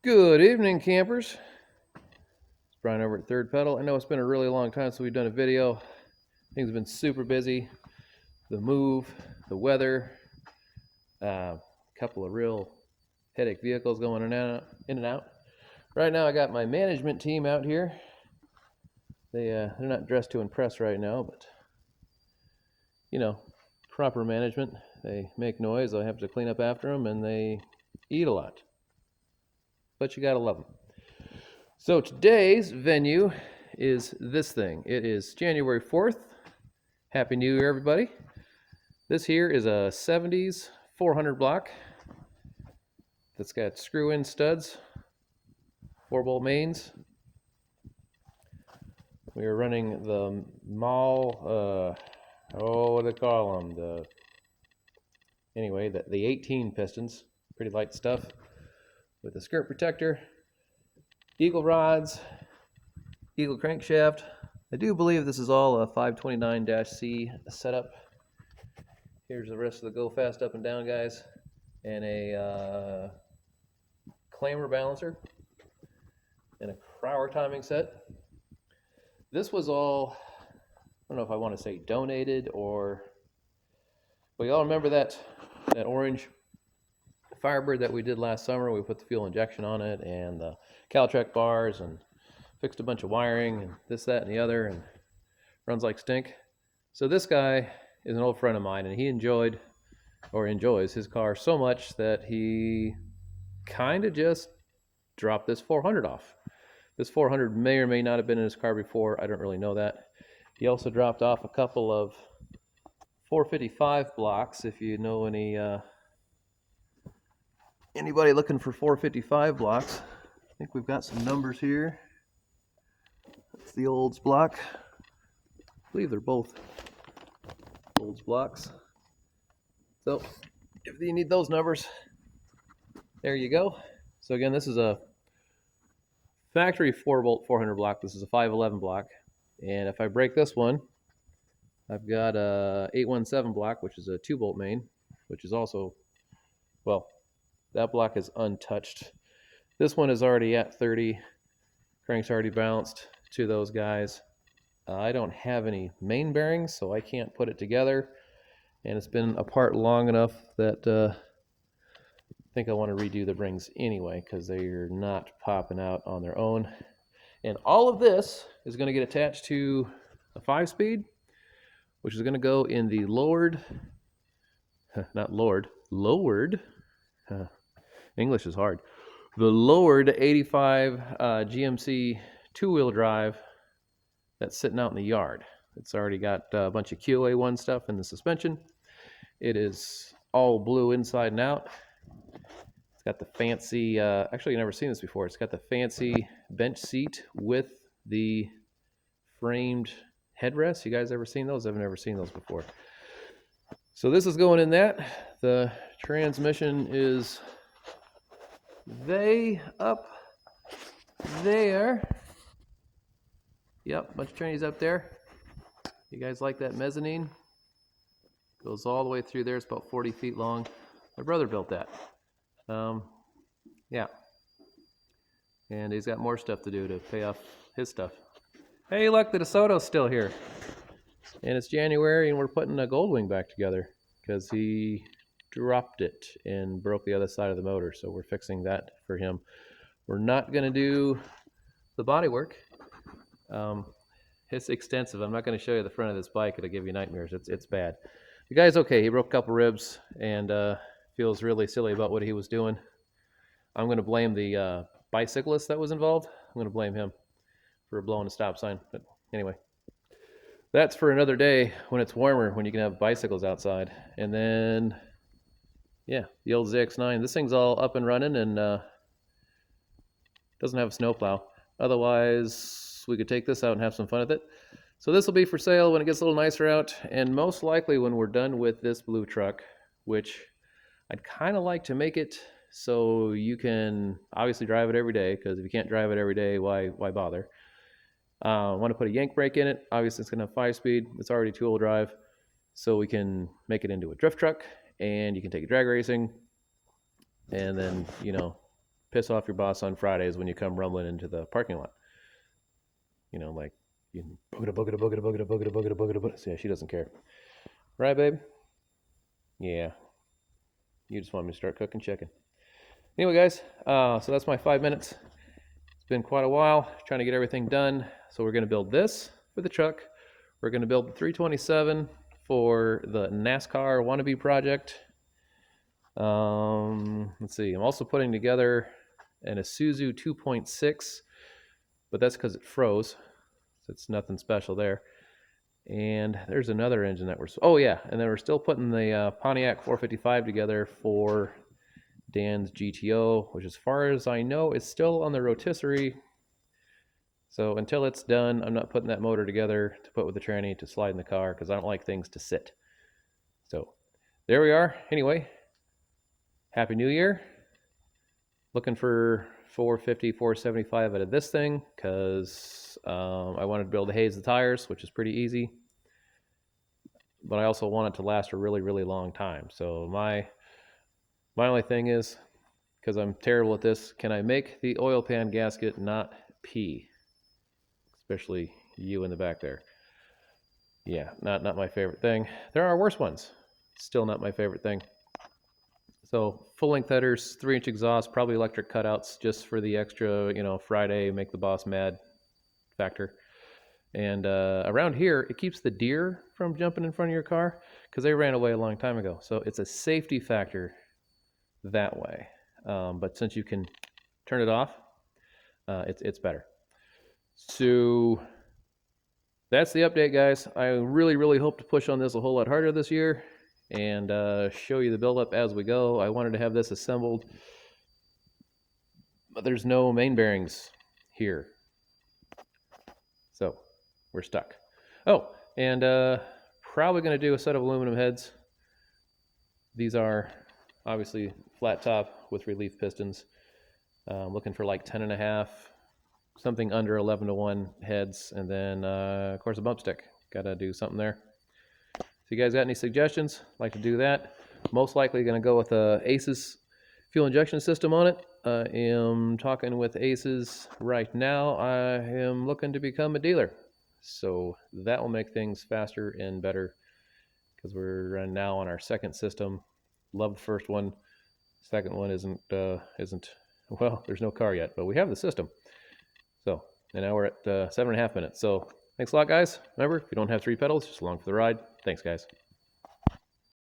Good evening, campers. It's Brian over at Third Pedal. I know it's been a really long time since we've done a video. Things have been super busy. The move, the weather, a couple of real headache vehicles going in and out. Right now, I got my management team out here. They're not dressed to impress right now, but you know, proper management. They make noise. I have to clean up after them, and they eat a lot. But you gotta love them. So today's venue is this thing. It is January 4th. Happy New Year, everybody. This here is a 70s 400 block that's got screw-in studs, 4-bolt mains. We are running the Mall, what do they call them? The 18 pistons, pretty light stuff, with a skirt protector, Eagle rods, Eagle crankshaft. I do believe this is all a 529-C setup. Here's the rest of the Go Fast up and down guys, and a clamor balancer, and a Crowler timing set. This was all, I don't know if I want to say donated or, well, y'all remember that orange Firebird that we did last summer? We put the fuel injection on it and the Caltrek bars and fixed a bunch of wiring and this, that, and the other, and runs like stink. So this guy is an old friend of mine, and he enjoys his car so much that he kind of just dropped this 400 off. This 400 may or may not have been in his car before. I don't really know that. He also dropped off a couple of 455 blocks. If you know anybody looking for 455 blocks, I think we've got some numbers here. That's the Olds block. I believe they're both Olds blocks. So if you need those numbers, there you go. So again, this is a factory 4-bolt 400 block. This is a 511 block. And if I break this one, I've got a 817 block, which is a 2-bolt main, which is also, well, that block is untouched. This one is already at 30. Crank's already balanced to those guys. I don't have any main bearings, so I can't put it together. And it's been apart long enough that I think I want to redo the rings anyway, because they're not popping out on their own. And all of this is going to get attached to a 5-speed, which is going to go in the lowered, English is hard. The lowered 85 GMC 2-wheel drive that's sitting out in the yard. It's already got a bunch of QA1 stuff in the suspension. It is all blue inside and out. It's got the fancy, actually you've never seen this before, it's got the fancy bench seat with the framed headrest. You guys ever seen those? I've never seen those before. So this is going in that. The transmission is up there. Yep, bunch of trannies up there. You guys like that mezzanine? Goes all the way through there. It's about 40 feet long. My brother built that. Yeah. And he's got more stuff to do to pay off his stuff. Hey, look, the DeSoto's still here. And it's January, and we're putting a Goldwing back together because he dropped it and broke the other side of the motor. So we're fixing that for him. We're not going to do the body work. It's extensive. I'm not going to show you the front of this bike. It'll give you nightmares. It's bad. The guy's okay. He broke a couple ribs and feels really silly about what he was doing. I'm going to blame the bicyclist that was involved. I'm going to blame him for blowing a stop sign. But anyway, that's for another day when it's warmer, when you can have bicycles outside. And then, yeah, the old ZX9. This thing's all up and running and doesn't have a snowplow. Otherwise, we could take this out and have some fun with it. So this will be for sale when it gets a little nicer out, and most likely when we're done with this blue truck, which I'd kind of like to make it so you can obviously drive it every day, because if you can't drive it every day, why bother? I want to put a yank brake in it. Obviously it's going to have 5-speed. It's already 2-wheel drive, so we can make it into a drift truck, and you can take it drag racing, and then, you know, piss off your boss on Fridays when you come rumbling into the parking lot. You know, like, you boogada, boogada, boogada, boogada, boogada, boogada, boogada, boogada. So yeah, she doesn't care. Right, babe? Yeah. You just want me to start cooking chicken. Anyway, guys, so that's my 5 minutes. It's been quite a while trying to get everything done. So we're going to build this for the truck. We're going to build the 327 for the NASCAR wannabe project. Let's see. I'm also putting together an Isuzu 2.6, but that's because it froze. So it's nothing special there. And there's another engine that oh yeah, and then we're still putting the Pontiac 455 together for Dan's GTO, which as far as I know is still on the rotisserie. So until it's done, I'm not putting that motor together to put with the tranny to slide in the car because I don't like things to sit. So there we are. Anyway, Happy New Year. Looking for 450, 475 out of this thing because I wanted to be able to haze the tires, which is pretty easy. But I also want it to last a really, really long time. So my only thing is, because I'm terrible at this, can I make the oil pan gasket not pee? Especially you in the back there. Yeah, not my favorite thing. There are worse ones. Still not my favorite thing. So full-length headers, 3-inch exhaust, probably electric cutouts just for the extra, you know, Friday, make the boss mad factor. And around here, it keeps the deer from jumping in front of your car because they ran away a long time ago. So it's a safety factor that way. But since you can turn it off, it's better. So that's the update, guys. I really, really hope to push on this a whole lot harder this year and show you the buildup as we go. I wanted to have this assembled, but there's no main bearings here. So we're stuck. Oh, and probably going to do a set of aluminum heads. These are obviously flat top with relief pistons. Looking for like 10.5, something under 11-to-1 heads, and then of course a bump stick. Got to do something there. If you guys got any suggestions, like to do that. Most likely going to go with a ACES fuel injection system on it. I am talking with ACES right now. I am looking to become a dealer, so that will make things faster and better because we're now on our second system. Love the first one. Second one isn't well, there's no car yet, but we have the system. So, and now we're at 7.5 minutes. So thanks a lot, guys. Remember, if you don't have 3 pedals, just along for the ride. Thanks, guys.